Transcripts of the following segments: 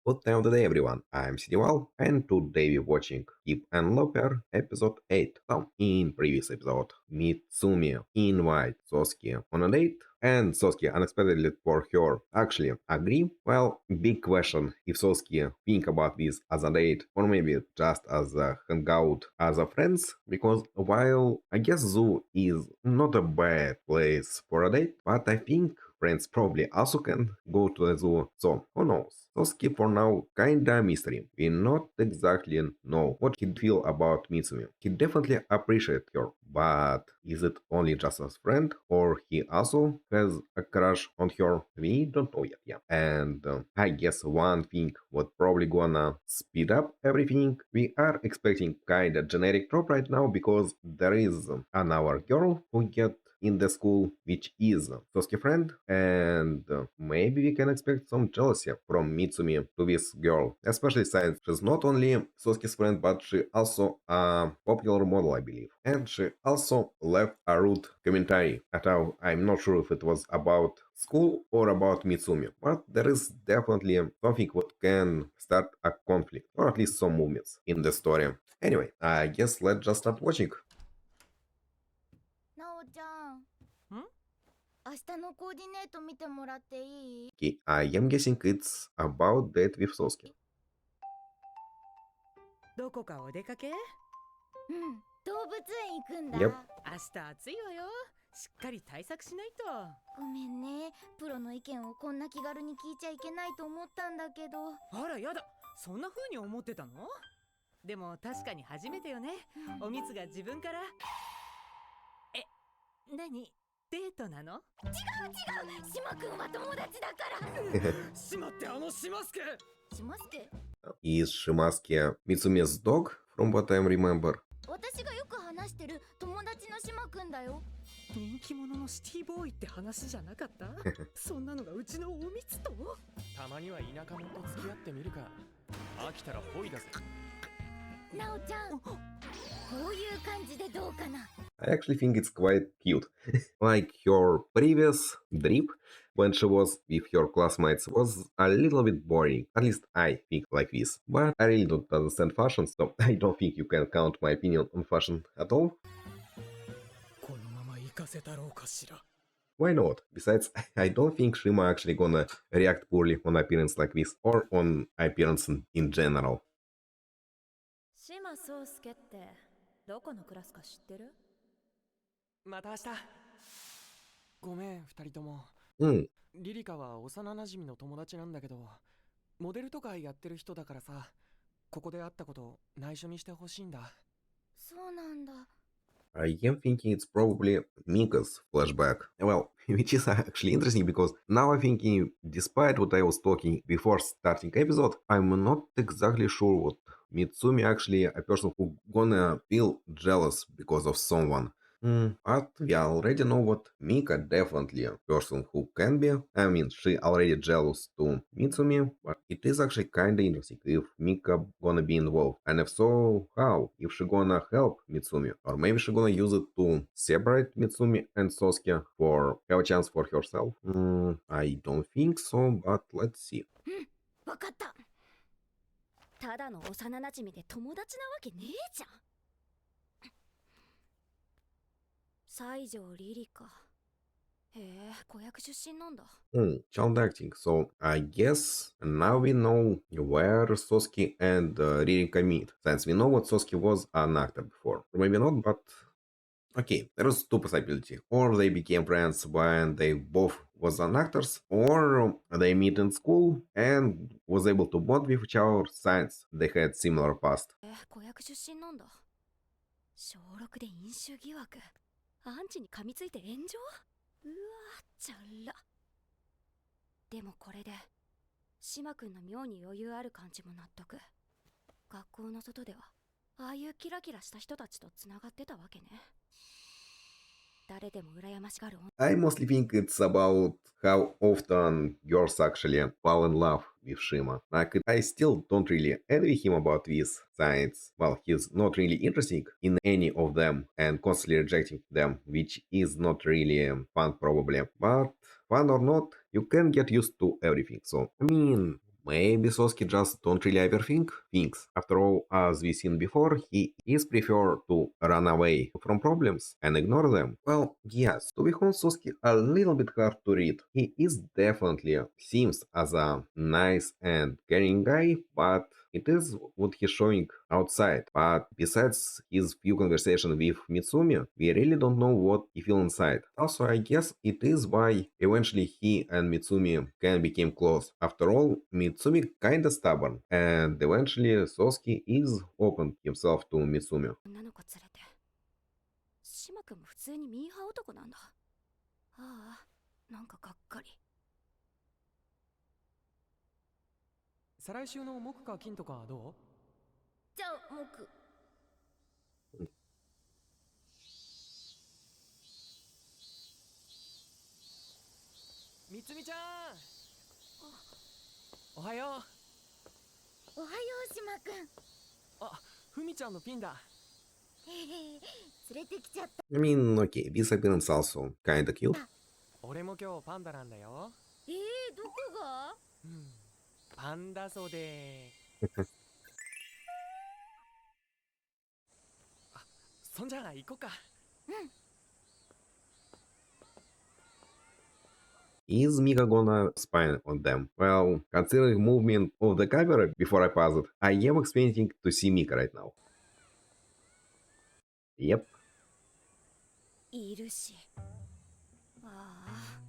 Good time of the day, everyone. I'm Sidival, and today we're watching Keep and Loafer episode 8. So, in previous episode, Mitsumi invite Sosuke on a date, and Sosuke unexpectedly for her actually agree. Well, big question if Sosuke think about this as a date or maybe just as a hangout as a friends, because while I guess zoo is not a bad place for a date, but I think friends probably also can go to the zoo, so who knows? Sosuke for now kinda mystery. We not exactly know what he'd feel about Mitsumi. He definitely appreciate her, but is it only just as friend or he also has a crush on her? We don't know yet, yeah. And I guess one thing what probably gonna speed up everything, we are expecting kinda generic trope right now because there is another girl who get in the school, which is Sosuke friend, and maybe we can expect some jealousy from Mitsumi to this girl, especially since she's not only Sosuke's friend, but she also a popular model, I believe. And she also left a rude commentary at how I'm not sure if it was about school or about Mitsumi, but there is definitely something what can start a conflict, or at least some movements in the story. Anyway, I guess let's just start watching. なおちゃん、明日のコーディネート見てもらっていい？ Okay, I am guessing it's about that with Sosuke. どこかお出かけ？うん、動物園行くんだ。Yep. 明日暑いわよ。しっかり対策しないと。ごめんね、プロの意見をこんな気軽に聞いちゃいけないと思ったんだけど。あらやだ、そんな風に思ってたの？でも確かに初めてよね。おみつが自分から。何？デートなの？違う、島くんは友達だから。しまってしますけ。島助？ Is Shimasuke Mitsumi's dog, from what I remember? 私がよく話してる友達の島くんだよ。人気者のシティボーイって話じゃなかった？そんなのがうちのおみつと？たまには田舎者と付き合ってみるか。飽きたらホイだぜ。なおちゃん、こういう感じでどうかな。 I actually think it's quite cute. Like her previous drip when she was with her classmates was a little bit boring. At least I think like this. But I really don't understand fashion, so I don't think you can count my opinion on fashion at all. このまま行かせたろうかしら。 Why not? Besides, I don't think Shima actually gonna react poorly on appearance like this, or on appearance in general. 島宗介ってどこのクラスか知ってる？また明日。ごめん、二人とも。Hmm, リリカは幼馴染の友達なんだけど、モデルとかやってる人だからさ、ここで会ったこと内緒にしてほしいんだ。そうなんだ。 I am thinking it's probably Mika's flashback. Well, which is actually interesting because now I'm thinking, despite what I was talking before starting episode, I'm not exactly sure what Mitsumi actually a person who gonna feel jealous because of someone. But we already know what Mika definitely a person who can be. I mean, she already jealous to Mitsumi, but it is actually kinda interesting if Mika gonna be involved. And if so, how? If she gonna help Mitsumi? Or maybe she gonna use it to separate Mitsumi and Sosuke for have a chance for herself? I don't think so, but let's see. わかった。ただの幼馴染で友達なわけねえじゃん。西条リリカ。へえ、子役出身なんだ。Child acting. So I guess now we know where Sosuke and Ririka meet, since we know what Sosuke was an actor before. Or maybe not, but okay, there's two possibilities. Or they became friends when they both was an actors, or they meet in school and was able to bond with each other since they had similar past. 子役出身なんだ。小6で飲酒疑惑。アンチに噛みついて炎上？うわー、ちゃら。でもこれで島くんの妙に余裕ある感じも納得。学校の外ではああいうキラキラした人たちとつながってたわけね。誰でも羨ましがる女。 I mostly think it's about how often girls actually fall in love with Shima. Like, I still don't really envy him about this, since, well, he's not really interested in any of them and constantly rejecting them, which is not really fun probably. But, fun or not, you can get used to everything. So, I mean, maybe Soski just don't really overthink things. After all, as we've seen before, he is prefer to run away from problems and ignore them. Well, yes, to be honest, Soski a little bit hard to read. He is definitely seems as a nice and caring guy, but it is what he's showing outside. But besides his few conversations with Mitsumi, we really don't know what he feels inside. Also, I guess it is why eventually he and Mitsumi can become close. After all, Mitsumi kinda stubborn, and eventually Sosuke is open himself to Mitsumi. 女の子連れて島君も普通にミーハー男なんだ。ああ、なんかがっかり。再来週の木か金とかどう？じゃあ木。みつみちゃん、おはよう。おはよう島くん。あ、ふみちゃんのピンだ。連れてきちゃった。 I mean, okay, this appearance also kinda cute. 俺も今日パンダなんだよ。どこが？うん、パンダ袖。あ、そんじゃあ行こうか。Is Mika gonna spy on them? Well, considering movement of the camera before I pause it, I am expecting to see Mika right now. Yep. いるし。ああ、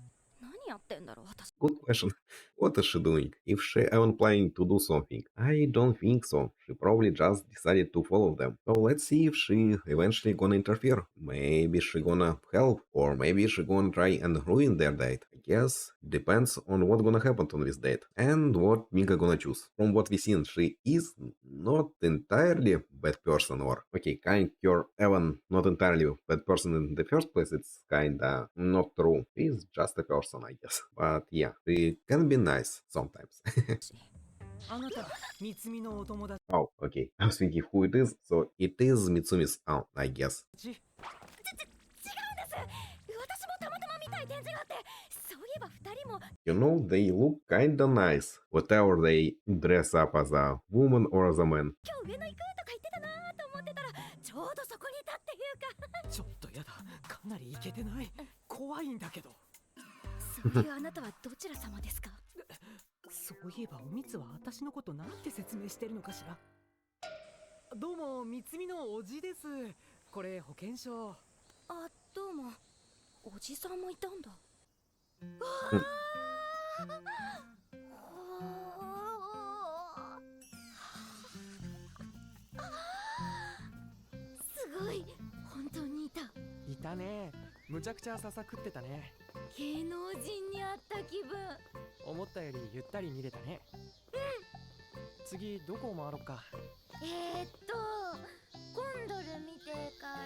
何やってんだろう私。 Good question. What is she doing? If she even planning to do something? I don't think so. She probably just decided to follow them. So let's see if she eventually gonna interfere. Maybe she gonna help, or maybe she gonna try and ruin their date. I guess depends on what gonna happen on this date and what Mika gonna choose. From what we seen, she is not entirely bad person, or okay, kind of even not entirely bad person in the first place. It's kinda not true. She's just a person, I guess. But yeah, she can be nice sometimes. あなた三つみのお友達？ Oh, okay. I was thinking who it is, so it is Mitsumi's aunt, I guess. 違うんです。私もたまたま見たい展示があって、そういえば二人も You know, they look kinda nice, whatever they dress up as a woman or as a man. 今日上野行くとか言ってたなと思ってたら、ちょうどそこにいたっていうか。ちょっとやだ、かなりイケてない？怖いんだけど。そういうあなたはどちら様ですか？そういえばおみつは私のことなんて説明してるのかしら。どうも三つみのおじです。これ保険証。あ、どうも。おじさんもいたんだ。すごい、本当にいた。いたね。むちゃくちゃささくってたね。芸能人に会った気分。思ったよりゆったり見れたね。次どこを回ろっか。コンドル見てから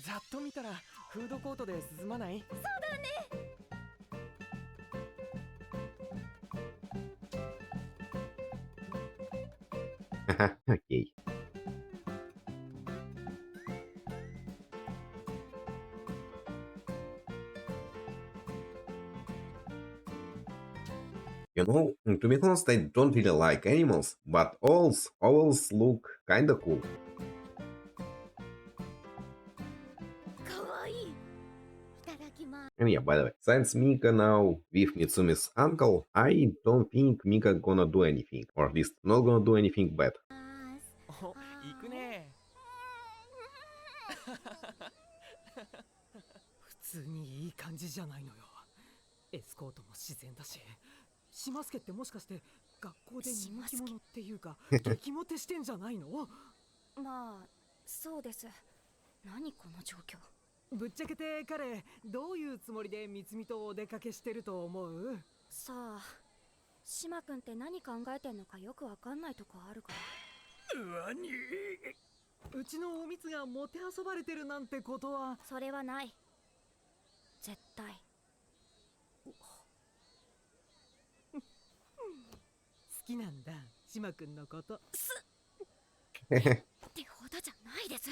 ざっと見たらフードコートで涼まない？そうだね。Okay. You know, to be honest, I don't really like animals, but owls look kinda cool. かわいい。いただきます。 And yeah, by the way, since Mika now with Mitsumi's uncle, I don't think Mika gonna do anything, or at least not gonna do anything bad. お、行くね。普通にいい感じじゃないのよ。エスコートも自然だし。しますけってもしかして学校で人気者っていうか激モテしてんじゃないの？まあ、そうです。何この状況。ぶっちゃけて彼どういうつもりでみつみとお出かけしてると思う？さあ、島君って何考えてんのかよくわかんないとこあるから。うちのおみつがモテ遊ばれてるなんてことは。それはない。絶対。好きなんだ、島くんのこと。ってほどじゃないです。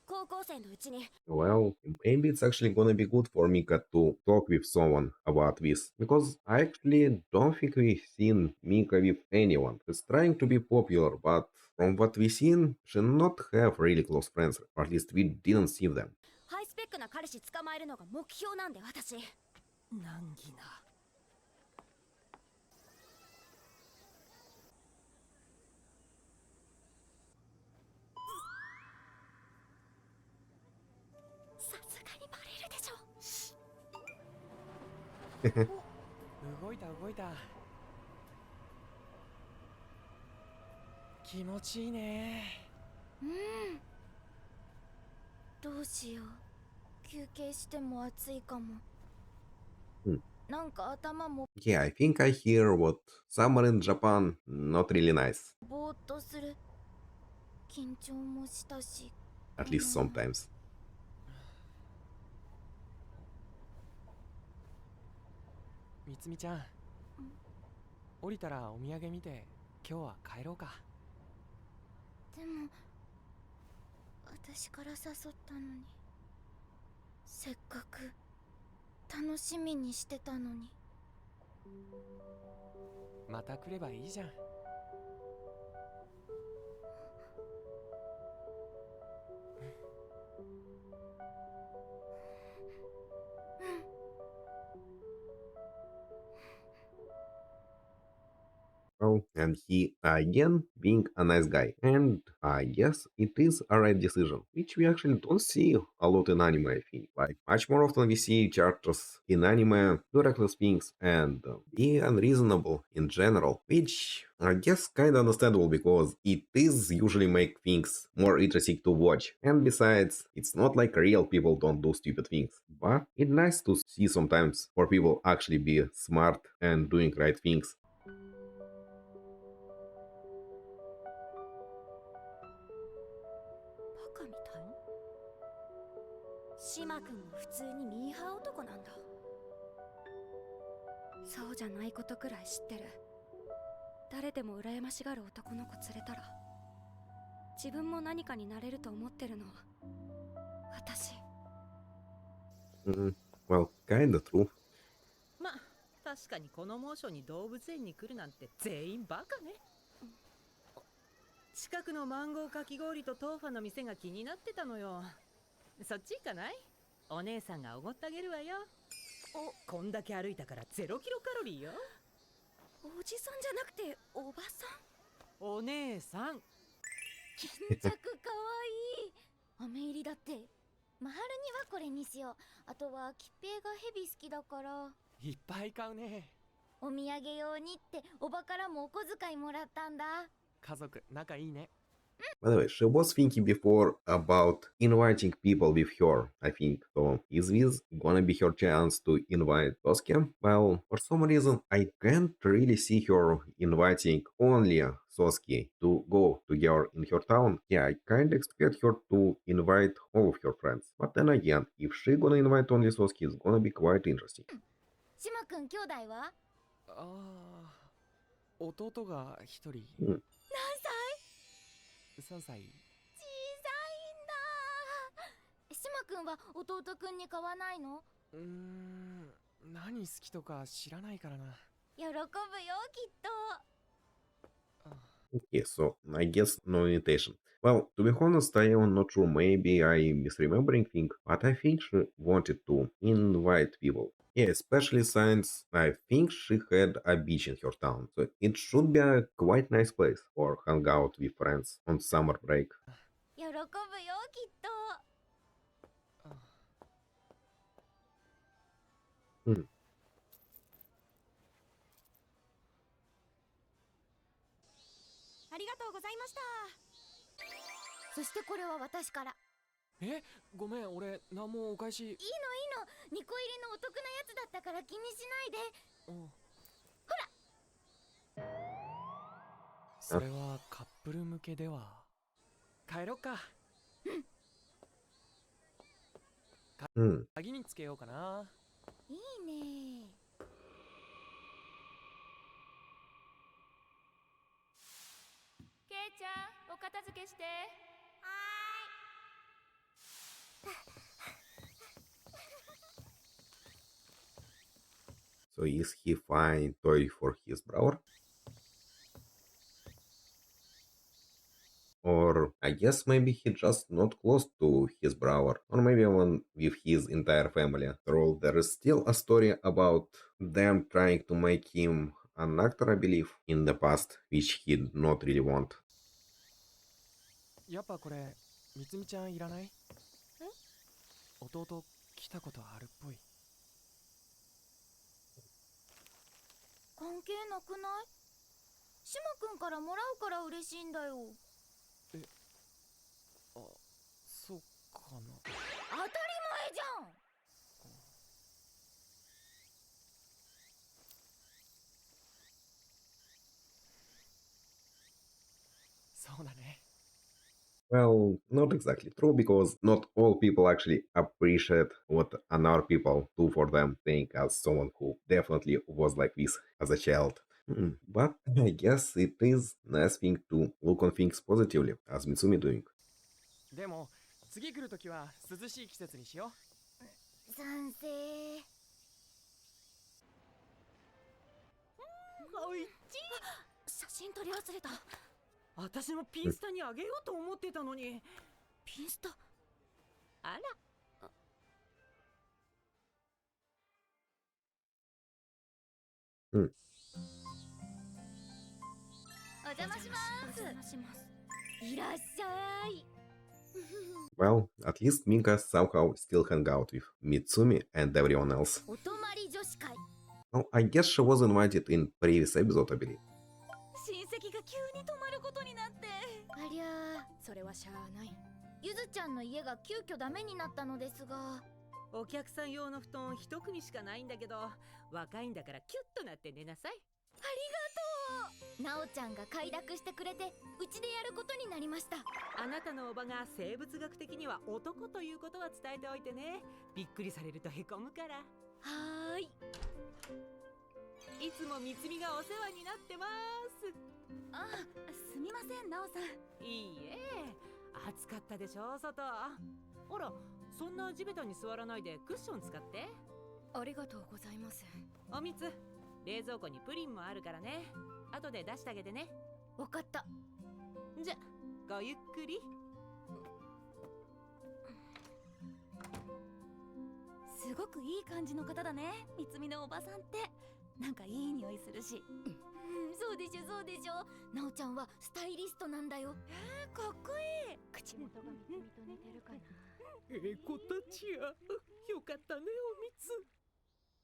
こ高校生のうちに。 Well, maybe it's actually gonna be good for Mika to talk with someone about this, because I actually don't think we've seen Mika with anyone. She's trying to be popular, but from what we've seen, she not have really close friends, or at least we didn't see them. ハイスペックな彼氏捕まえるのが目標なんで私。難儀な。さすがにバレるでしょ。動いた動いた。気持ちいいね。うん。どうしよう。休憩しても暑いかも。Hmm. なんか頭も Yeah, I think I hear what summer in Japan not really nice, ぼーっとする。緊張もしたし。 at least sometimes. みつみちゃん、降りたらお土産見て今日は帰ろうか。でも私から誘ったのに、せっかく楽しみにしてたのに。また来ればいいじゃん。Well, and he again being a nice guy. And I guess it is a right decision, which we actually don't see a lot in anime, I think. Like, much more often we see characters in anime do reckless things and be unreasonable in general, which I guess kinda understandable because it is usually make things more interesting to watch. And besides, it's not like real people don't do stupid things. But it's nice to see sometimes for people actually be smart and doing right things. バカみたい。島君も普通にミーハー男なんだ。そうじゃないことくらい知ってる。誰でも羨ましがる男の子連れたら自分も何かになれると思ってるの私。Mm, well, kinda true. ま、確かにこの猛暑に動物園に来るなんて全員バカね。近くのマンゴーかき氷とトーファの店が気になってたのよ。そっち行かない？お姉さんがおごってあげるわよ。こんだけ歩いたから0キロカロリーよ。おじさんじゃなくておばさん。お姉さん。巾着かわいい。飴入りだって。マハルにはこれにしよう。あとはキッペイがヘビ好きだから、いっぱい買うね。お土産用にっておばからもお小遣いもらったんだ。家族仲いいね。By the way, she was thinking before about inviting people with her, I think. So, is this gonna be her chance to invite Sasuke? Well, for some reason, I can't really see her inviting only Sasuke to go together in her town. Yeah, I kinda expect her to invite all of her friends. But then again, if she gonna invite only Sasuke, it's gonna be quite interesting. 島くん兄弟は？ああ、弟が一人。Hmm. 何歳3歳。小さいんだ。島くんは弟くんに買わないの？何好きとか知らないからな。喜ぶよきっと。 Okay, so I guess no invitation. Well, to be honest, I am not sure. Maybe I misremembering thing, but I think she wanted to invite people. Yeah, especially since I think she had a beach in her town, so it should be a quite nice place for hang out with friends on summer break. 喜ぶよきっと。Hmm. ありがとうございました。そしてこれは私から。え、ごめん、俺何もお返し。いいの2個入りのお得なやつだったから気にしないで。それはカップル向けでは。帰ろっか。Hmm. 鍵につけようかな。いいね。ケイちゃん、お片付けして。So is he finding toy for his brother? Or I guess maybe he just not close to his brother, or maybe even with his entire family. After all, there is still a story about them trying to make him an actor, I believe, in the past, which he did not really want. やっぱこれみつみちゃんいらない？え？弟来たことあるっぽい。関係なくない？島くんからもらうから嬉しいんだよ。あ、そうかな。当たり前じゃん。そうだね。Well, not exactly true, because not all people actually appreciate what another people do for them, think as someone who definitely was like this as a child. But I guess it is nice thing to look on things positively, as Mitsumi doing. でも次来るときは涼しい季節にしよ賛成。おい写真撮り忘れた。私もピンスタにあげようと思ってたのに。ピンスタ。あら、お邪魔します。お邪魔します。いらっしゃい。Well, at least Minka somehow still hang out with Mitsumi and everyone else. お泊まり女子会。Well, I guess she was invited in previous episode, I believe. 親戚が急に泊まることになって。ありゃそれはしゃあない。ゆずちゃんの家が急遽ダメになったのですが。お客さん用の布団一組しかないんだけど、若いんだからキュッとなって寝なさい。なおちゃんが快諾してくれて、うちでやることになりました。あなたのおばが生物学的には男ということは伝えておいてね。びっくりされるとへこむから。はーい。いつもみつみがお世話になってます。あ、すみません、なおさん。いいえ、暑かったでしょ外。ほら、そんな地べたに座らないでクッション使って。ありがとうございます。おみつ、冷蔵庫にプリンもあるからね。後で出してあげてね。わかった。じゃ、ごゆっくり。すごくいい感じの方だね、みつみのおばさんって。なんかいい匂いするし。そうでしょそうでしょ。なおちゃんはスタイリストなんだよ。かっこいい。口元がみつみと似てるかな。子たちや、よかったねおみつ。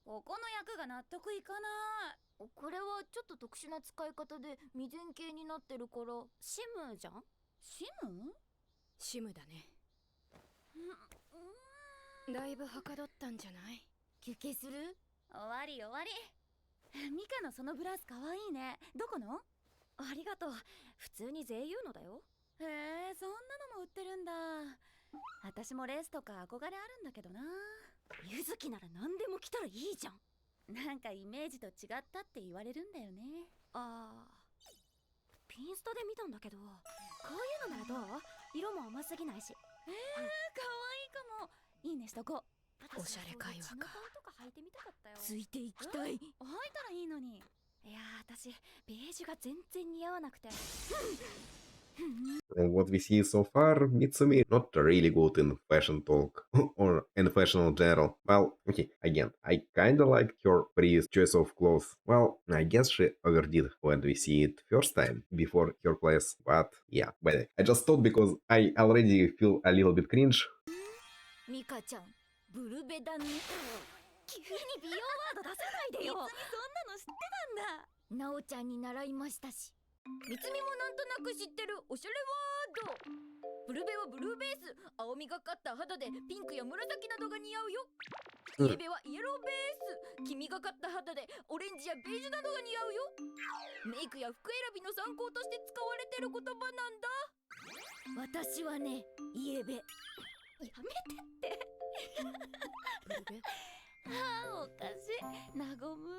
ここの役が納得いかない。これはちょっと特殊な使い方で未然形になってるから。シムじゃん。シム？シムだね。だいぶはかどったんじゃない？休憩する？終わり終わり。ミカのそのブラウスかわいいね。どこの？ありがとう。普通に税優のだよ。へえ、そんなのも売ってるんだ。私もレースとか憧れあるんだけどな。ゆずきなら何でも着たらいいじゃん。なんかイメージと違ったって言われるんだよね。ああ、ピンスタで見たんだけど、こういうのならどう？色も甘すぎないし。可愛いかも。いいねしとこう。おしゃれ会話か。血の顔とか履いてみたかったよ。ついていきたい。履いたらいいのに。いやー、私ベージュが全然似合わなくて。From what we see so far, Mitsumi not really good in fashion talk or in fashion in general. Well, okay, again, I kinda liked her previous choice of clothes. Well, I guess she overdid when we see it first time before her place, but yeah, but I just thought because I already feel a little bit cringe. ミカちゃん、ブルベだね。急に美容ワード出さないでよ。そんなの知ってたんだ。なおちゃんに習いましたし。みつみもなんとなく知ってるおしゃれワード。ブルベはブルーベース、青みがかった肌でピンクや紫などが似合うよ。イエベはイエローベース、黄みがかった肌でオレンジやベージュなどが似合うよ。メイクや服選びの参考として使われてる言葉なんだ。私はね、イエベ。やめてってブルベ。ああ、おかしい。なごむ。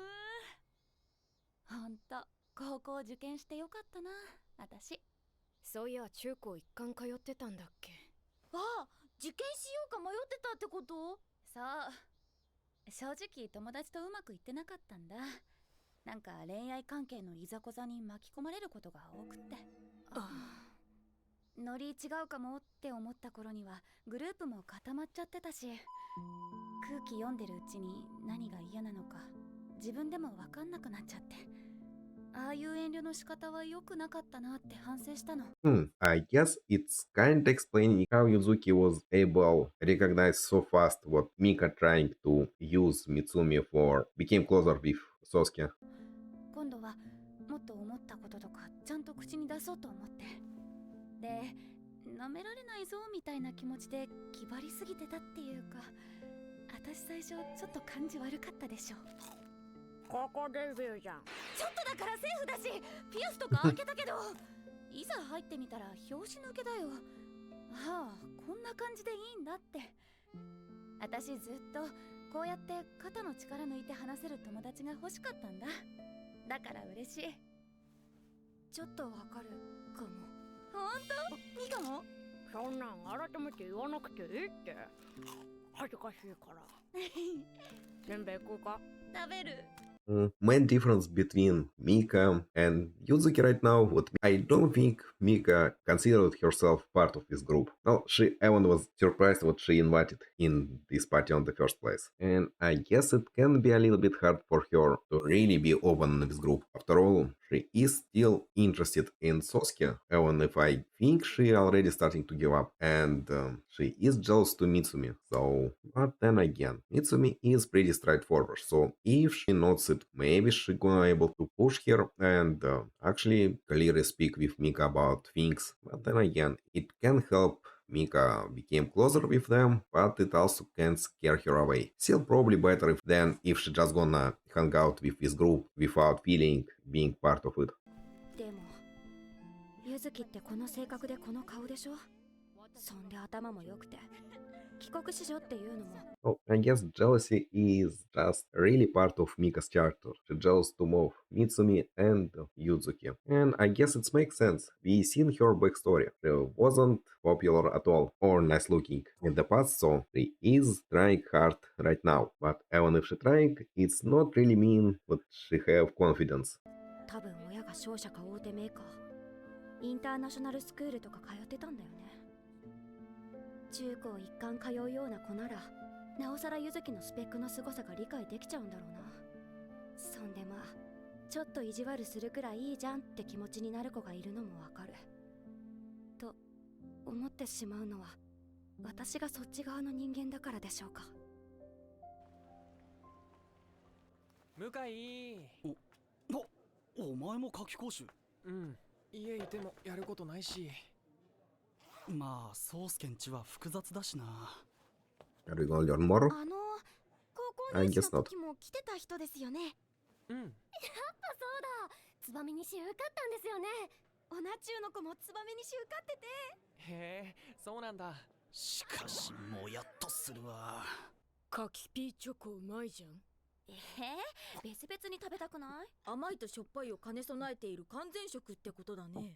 ほんと、高校受験してよかったな、私。そういや中高一貫通ってたんだっけ。ああ、受験しようか迷ってたってこと？そう。正直友達とうまくいってなかったんだ。なんか恋愛関係のいざこざに巻き込まれることが多くって。ノリ違うかもって思った頃にはグループも固まっちゃってたし、空気読んでるうちに何が嫌なのか自分でも分かんなくなっちゃって、ああいう遠慮の仕方は良くなかったなって反省したの。I guess it's kind of explaining how Yuzuki was able to recognize so fast what Mika trying to use Mitsumi for became closer with Sosuke. 今度はもっと思ったこととかちゃんと口に出そうと思って、で舐められないぞみたいな気持ちで気張りすぎてたっていうか、私最初ちょっと感じ悪かったでしょ。ここデビューじゃん。ちょっとだからセーフだし、ピアスとか開けたけどいざ入ってみたら拍子抜けだよ。ああ、こんな感じでいいんだって。私ずっとこうやって肩の力抜いて話せる友達が欲しかったんだ。だから嬉しい。ちょっとわかるかも。ほんと？ミカも？そんなん改めて言わなくていいって。恥ずかしいから。せんべい食うか？食べる。Main difference between Mika and Yuzuki right now, what I don't think Mika considered herself part of this group. Well, she even was surprised what she invited in this party on the first place. And I guess it can be a little bit hard for her to really be open in this group. After all, she is still interested in Sosuke, even if I think she already starting to give up. And she is jealous to Mitsumi. So, but then again, Mitsumi is pretty straightforward. So if she notes it, maybe she gonna able to push her and actually clearly speak with Mika about things. But then again, it can help Mika became closer with them, but it also can scare her away. Still probably better than if she just gonna hang out with this group without feeling being part of it. でもゆずきってこの性格でこの顔でしょ。そんで頭も良くて帰国子女っていうのも。 Oh, I guess jealousy is just really part of Mika's character. She's jealous to both Mitsumi and Yuzuki. And I guess it makes sense. We seen her backstory. She wasn't popular at all or nice looking in the past, so she is trying hard right now. But even if she trying, it's not really mean that she have confidence. 多分親が商社か大手メーカー、インターナショナルスクールとか通ってたんだよね。中高一貫通うような子ならなおさらゆずきのスペックの凄さが理解できちゃうんだろうな。そんでまあちょっと意地悪するくらいいいじゃんって気持ちになる子がいるのもわかると思ってしまうのは私がそっち側の人間だからでしょうか。向井。お前も夏期講習？うん、家いてもやることないし。まあ宗介んちは複雑だしな。 Are we gonna learn more? 高校入試の時も来てた人ですよね。うん。やっぱそうだ。ツバメにし受かったんですよね。オナチューの子もツバメにし受かってて。へえ、そうなんだ。しかしもやっとするわ。柿ピーチョコうまいじゃん。別々に食べたくない？甘いとしょっぱいを兼ね備えている完全食ってことだね。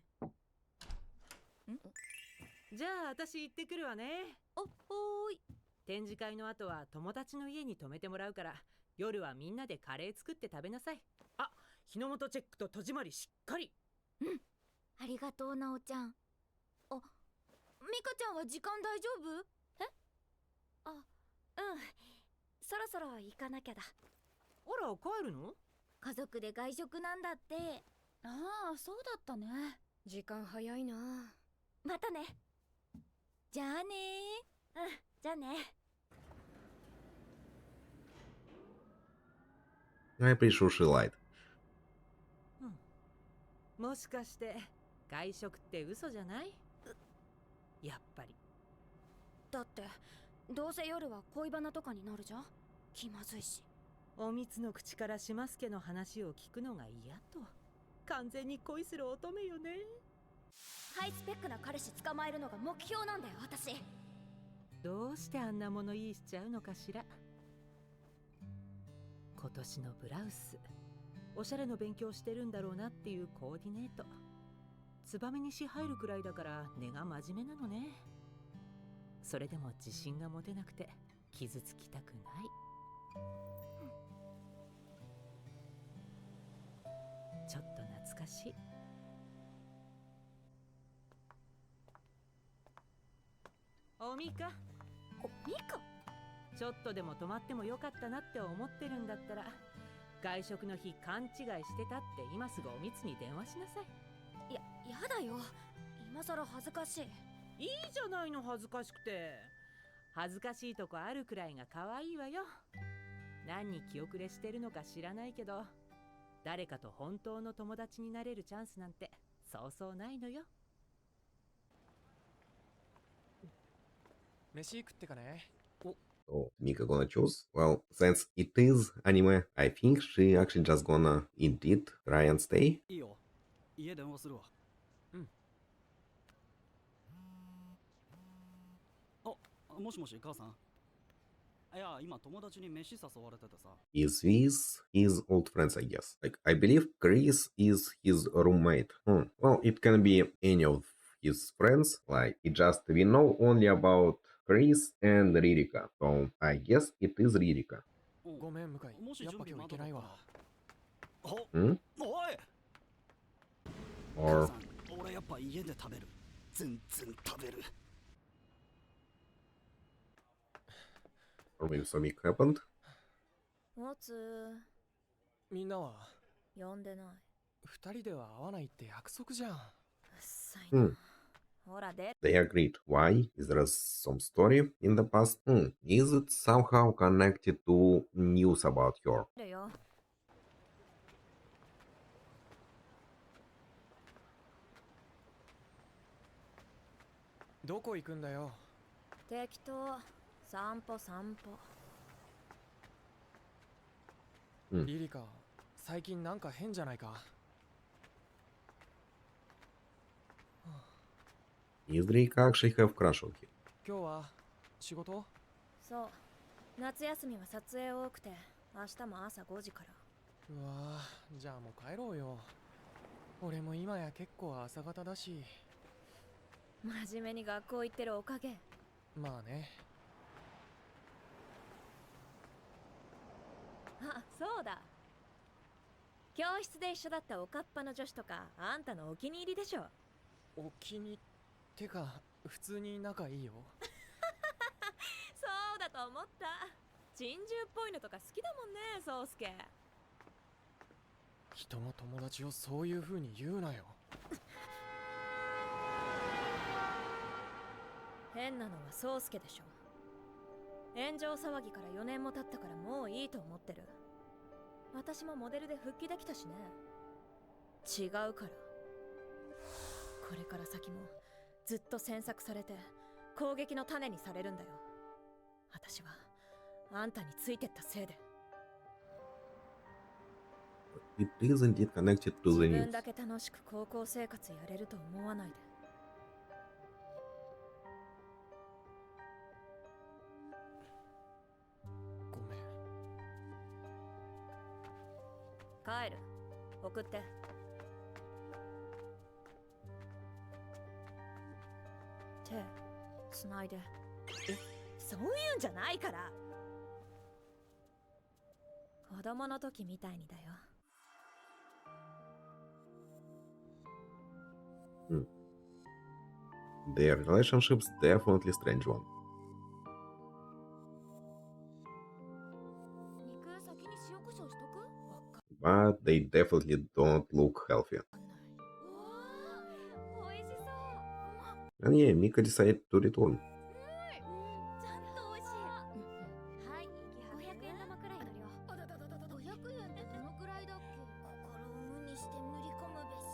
じゃあ私行ってくるわね。おーい。展示会の後は友達の家に泊めてもらうから、夜はみんなでカレー作って食べなさい。あ、日の元チェックと戸締まりしっかり。ありがとうなおちゃん。あ、ミカちゃんは時間大丈夫？そろそろ行かなきゃだ。あら、帰るの？家族で外食なんだって。ああ、そうだったね。時間早いな。またね。じゃあねじゃあね。I'm pretty sure she lied. もしかして外食って嘘じゃない？やっぱり。だってどうせ夜は恋バナとかになるじゃん。気まずいし。おみつの口からしますけの話を聞くのが嫌と。完全に恋する乙女よね。ハイスペックな彼氏捕まえるのが目標なんだよ私。どうしてあんな物言いしちゃうのかしら。今年のブラウス、おしゃれの勉強してるんだろうなっていうコーディネート。ツバメにし入るくらいだから根が真面目なのね。それでも自信が持てなくて傷つきたくない。ちょっと懐かしい。おみか、ミカ、ちょっとでも泊まってもよかったなって思ってるんだったら、外食の日勘違いしてたって今すぐおみつに電話しなさい。やだよ。今さら恥ずかしい。いいじゃないの、恥ずかしくて。恥ずかしいとこあるくらいが可愛いわよ。何に気遅れしてるのか知らないけど、誰かと本当の友達になれるチャンスなんてそうそうないのよ。飯食ってかね。 So Mika gonna choose? Well, since it is anime, I think she actually just gonna indeed try and stay. いいよ。家電話するわ。あ、もしもし母さん。いや、今友達に飯誘われててさ。Is this his old friends, I guess? Like, I believe Chris is his roommate. Well, it can be any of his friends. Like, it just we know only about Chris and Ririka. So I guess it is Ririka. ごめん、向井。もしやっぱ準備まだ今日行けないわ。お、Hmm? おい母 Or さん、俺やっぱ家で食べる。全然食べる。maybe something happened. おつみんなは呼んでない。二人では会わないって約束じゃん。うっさいな。 Hmm. ほらで They agreed. Why? Is there some story in the past? Is it somehow connected to news about her? るよ。どこ行くんだよ。適当。散歩。リリカ、最近なんか変じゃないか。 Is Rika actually have crush on him? 今日は仕事？そう。夏休みは撮影多くて、明日も朝5時から。うわぁ、じゃあもう帰ろうよ。俺も今や結構朝方だし。真面目に学校行ってるおかげ。まあね。あ、そうだ。教室で一緒だったおかっぱの女子とかあんたのお気に入りでしょ。お気にてか普通に仲いいよ。そうだと思った。珍獣っぽいのとか好きだもんね、宗介。人の友達をそういう風に言うなよ。変なのは宗介でしょ。炎上騒ぎから4年も経ったからもういいと思ってる。私もモデルで復帰できたしね。違うから。これから先もずっと詮索されて攻撃の種にされるんだよ。私はあんたについてったせいで。 It is indeed connected to 自 the 分 news. だけ楽しく高校生活やれると思わないで。ごめん。帰る。送って。手つないで。そういうんじゃないから。子供の時みたいにだよ。Their relationship's definitely strange one. 肉先に塩コショウしとく？わか But they definitely don't look healthy. んない。うわー、美味しそう。 And yeah, Mika decided to return. ちゃんと美味しい。はい、500円玉くらいの量。500円ってどのくらいだっけ？心を無にして塗り込むべし。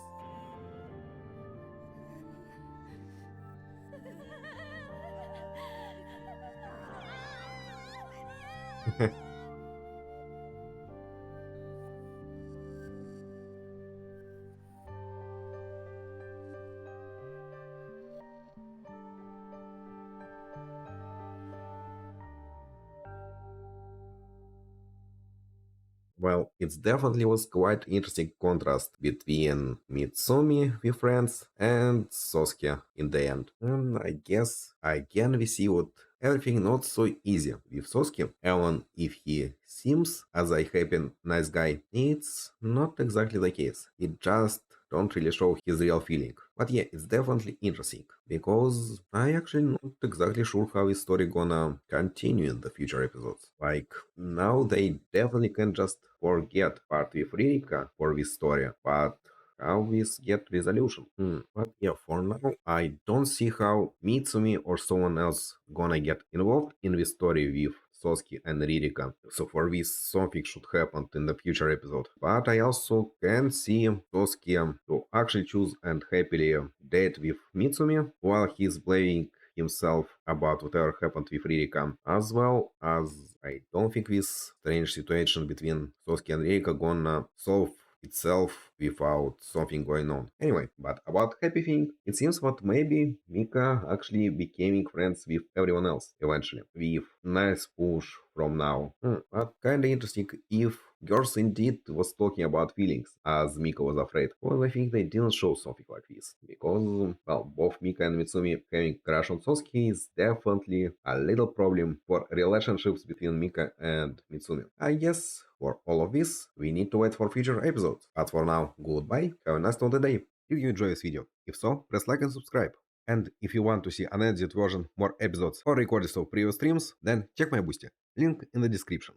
Well, it definitely was quite interesting contrast between Mitsumi with friends and Sasuke in the end. And I guess again we see what everything not so easy with Sasuke. Even if he seems as a happy nice guy, it's not exactly the case. It just don't really show his real feeling. But yeah, it's definitely interesting because I actually not exactly sure how his story gonna continue in the future episodes. Like now they definitely can just forget part with Ririka for this story, but how this get resolution? But yeah, for now I don't see how Mitsumi or someone else gonna get involved in this story with Soski and Ririka. So for this something should happen in the future episode. But I also can see Soski to actually choose and happily date with Mitsumi while he's blaming himself about whatever happened with Ririka, as well as I don't think this strange situation between Soski and Ririka gonna solve itself without something going on. Anyway, but about happy thing, it seems that maybe Mika actually becoming friends with everyone else eventually, with nice push from now. But kinda interesting if girls indeed was talking about feelings, as Mika was afraid. Well, I think they didn't show something like this, because, well, both Mika and Mitsumi having crush on Sosuke is definitely a little problem for relationships between Mika and Mitsumi. I guess for all of this, we need to wait for future episodes. But for now, goodbye, have a nice one today. Did you enjoy this video? If so, press like and subscribe. And if you want to see an edited version, more episodes, or recordings of previous streams, then check my Boosty. Link in the description.